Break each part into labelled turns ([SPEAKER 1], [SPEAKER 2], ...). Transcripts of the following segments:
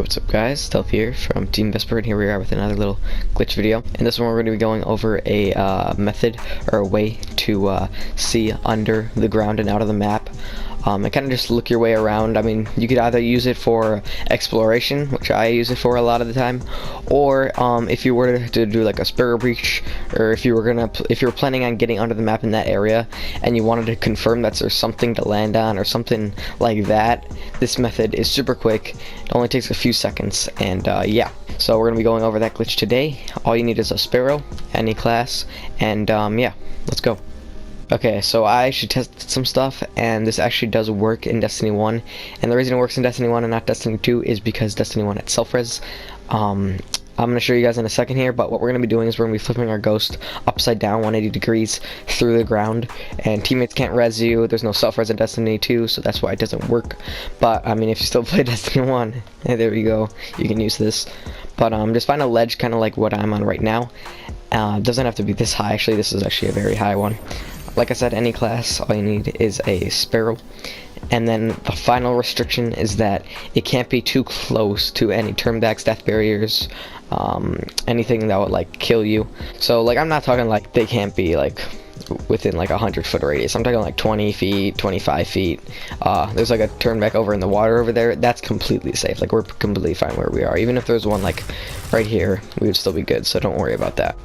[SPEAKER 1] What's up guys, Stealth here from TeamVesper, and here we are with another little glitch video. In this one we're going to be going over a method or a way to see under the ground and out of the map. And kind of just look your way around. I mean, you could either use it for exploration, which I use it for a lot of the time, or if you were to do like a sparrow breach, or if you were planning on getting under the map in that area and you wanted to confirm that there's something to land on or something like that, this method is super quick. It only takes a few seconds, and yeah. So we're gonna be going over that glitch today. All you need is a sparrow, any class, and yeah, let's go. Okay, so I actually tested some stuff, and this actually does work in Destiny 1, and the reason it works in Destiny 1 and not Destiny 2 is because Destiny 1 had self-res. I'm going to show you guys in a second here, but what we're going to be doing is we're going to be flipping our ghost upside down 180 degrees through the ground, and teammates can't res you. There's no self-res in Destiny 2, so that's why it doesn't work. But, I mean, if you still play Destiny 1, there we go, you can use this. But just find a ledge kind of like what I'm on right now. It doesn't have to be this high. Actually, this is actually a very high one. Like I said, any class, all you need is a sparrow. And then the final restriction is that it can't be too close to any turnbacks, death barriers, anything that would like kill you. So like, I'm not talking like they can't be like within like 100-foot radius. I'm talking like 20 feet, 25 feet. There's like a turnback over in the water over there. That's completely safe. Like, we're completely fine where we are. Even if there's one like right here, we would still be good. So don't worry about that.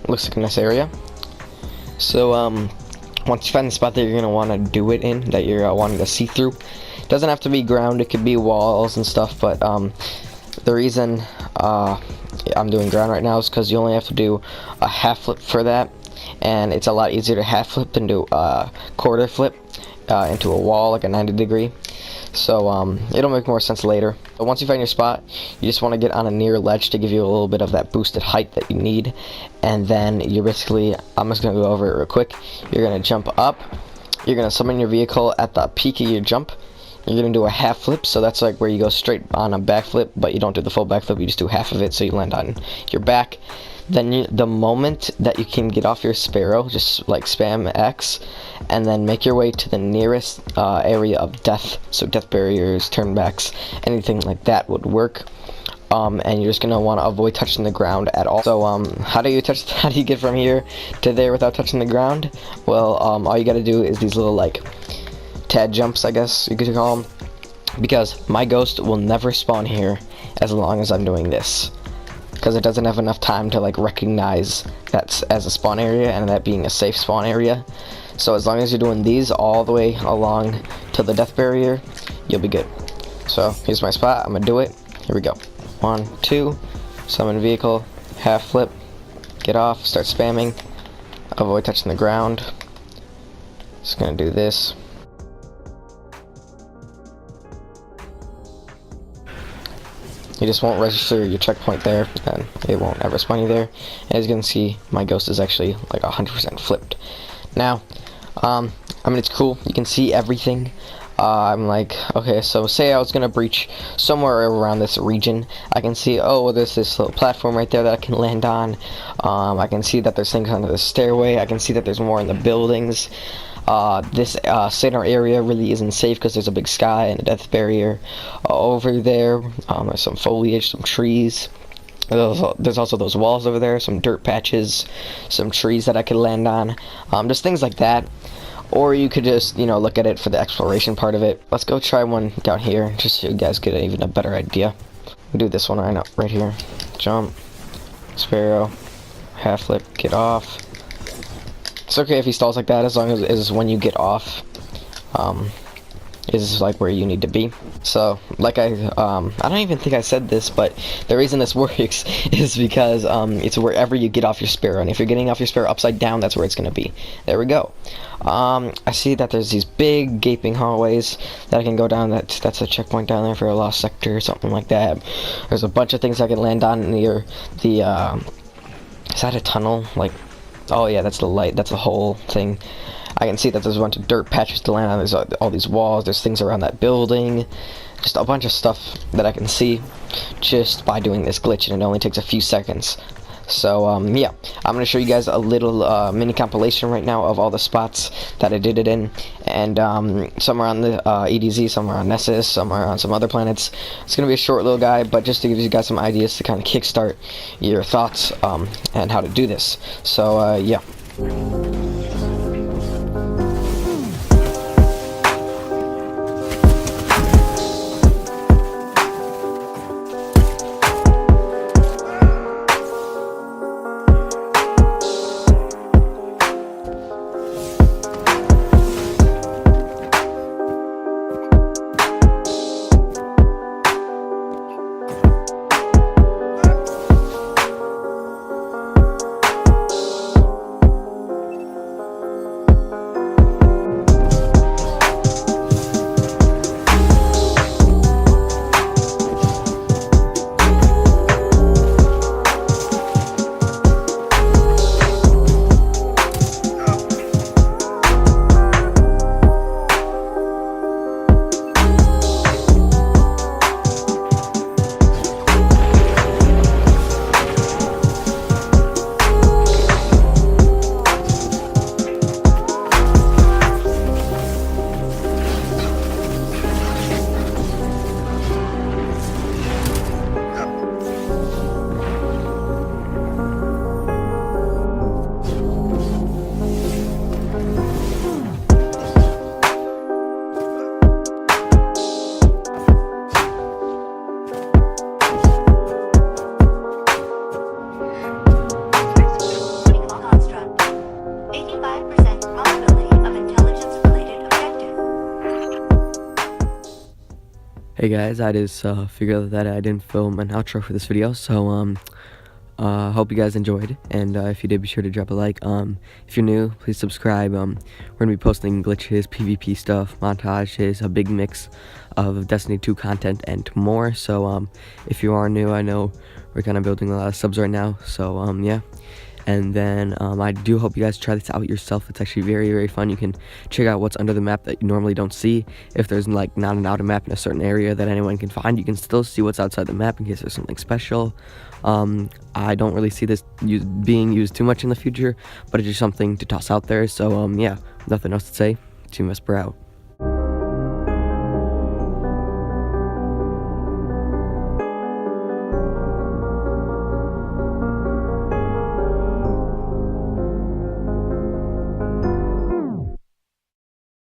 [SPEAKER 1] Looks like a nice area. So once you find the spot that you're gonna want to do it in, that you're wanting to see through, it doesn't have to be ground, it could be walls and stuff, but the reason I'm doing ground right now is because you only have to do a half flip for that, and it's a lot easier to half flip than do a quarter flip into a wall, like a 90-degree. So it'll make more sense later. But once you find your spot, you just want to get on a near ledge to give you a little bit of that boosted height that you need, and then you're basically, I'm just going to go over it real quick. You're going to jump up, you're going to summon your vehicle at the peak of your jump, you're going to do a half flip, so that's like where you go straight on a backflip, but you don't do the full backflip, you just do half of it, so you land on your back. Then the moment that you can get off your sparrow, just like spam X, and then make your way to the nearest area of death, so death barriers, turnbacks, anything like that would work. And you're just gonna want to avoid touching the ground at all. So how do you get from here to there without touching the ground? Well, all you gotta do is these little like tad jumps, I guess you could call them, because my ghost will never spawn here as long as I'm doing this, because it doesn't have enough time to like recognize that as a spawn area and that being a safe spawn area. So as long as you're doing these all the way along to the death barrier, you'll be good. So here's my spot, I'm gonna do it. Here we go. 1, 2, summon vehicle, half flip, get off, start spamming, avoid touching the ground. Just gonna do this. You just won't register your checkpoint there, and it won't ever spawn you there. As you can see, my ghost is actually like 100% flipped. Now, I mean, it's cool. You can see everything. I'm like, okay, so say I was gonna breach somewhere around this region. I can see, oh, well, there's this little platform right there that I can land on. I can see that there's things under the stairway. I can see that there's more in the buildings. This center area really isn't safe because there's a big sky and a death barrier over there. There's some foliage, some trees. There's also those walls over there, some dirt patches, some trees that I could land on, just things like that. Or you could just, you know, look at it for the exploration part of it. Let's go try one down here, just so you guys get even a better idea. We'll do this one right here. Jump, sparrow, half flip, get off. It's okay if he stalls like that, as long as it is when you get off. Is like where you need to be. So like I don't even think I said this, but the reason this works is because it's wherever you get off your sparrow, and if you're getting off your sparrow upside down, that's where it's gonna be. There we go. I see that there's these big gaping hallways that I can go down. That's a checkpoint down there for a lost sector or something like that. There's a bunch of things I can land on near the is that a tunnel? Like, oh yeah, that's the light, that's the whole thing. I can see that there's a bunch of dirt patches to land on. There's all these walls, there's things around that building, just a bunch of stuff that I can see just by doing this glitch, and it only takes a few seconds. So yeah, I'm gonna show you guys a little mini compilation right now of all the spots that I did it in, and some are on the EDZ, some are on Nessus, some are on some other planets. It's gonna be a short little guide, but just to give you guys some ideas to kind of kickstart your thoughts and how to do this. So yeah.
[SPEAKER 2] Hey guys, I just figured out that I didn't film an outro for this video, so hope you guys enjoyed, and if you did, be sure to drop a like. If you're new, please subscribe. We're gonna be posting glitches, PvP stuff, montages, a big mix of Destiny 2 content and more. So if you are new, I know we're kind of building a lot of subs right now, so yeah. And then I do hope you guys try this out yourself. It's actually very, very fun. You can check out what's under the map that you normally don't see. If there's like not an outer map in a certain area that anyone can find, you can still see what's outside the map in case there's something special. I don't really see this being used too much in the future, but it's just something to toss out there. So yeah, nothing else to say. TeamVesper out.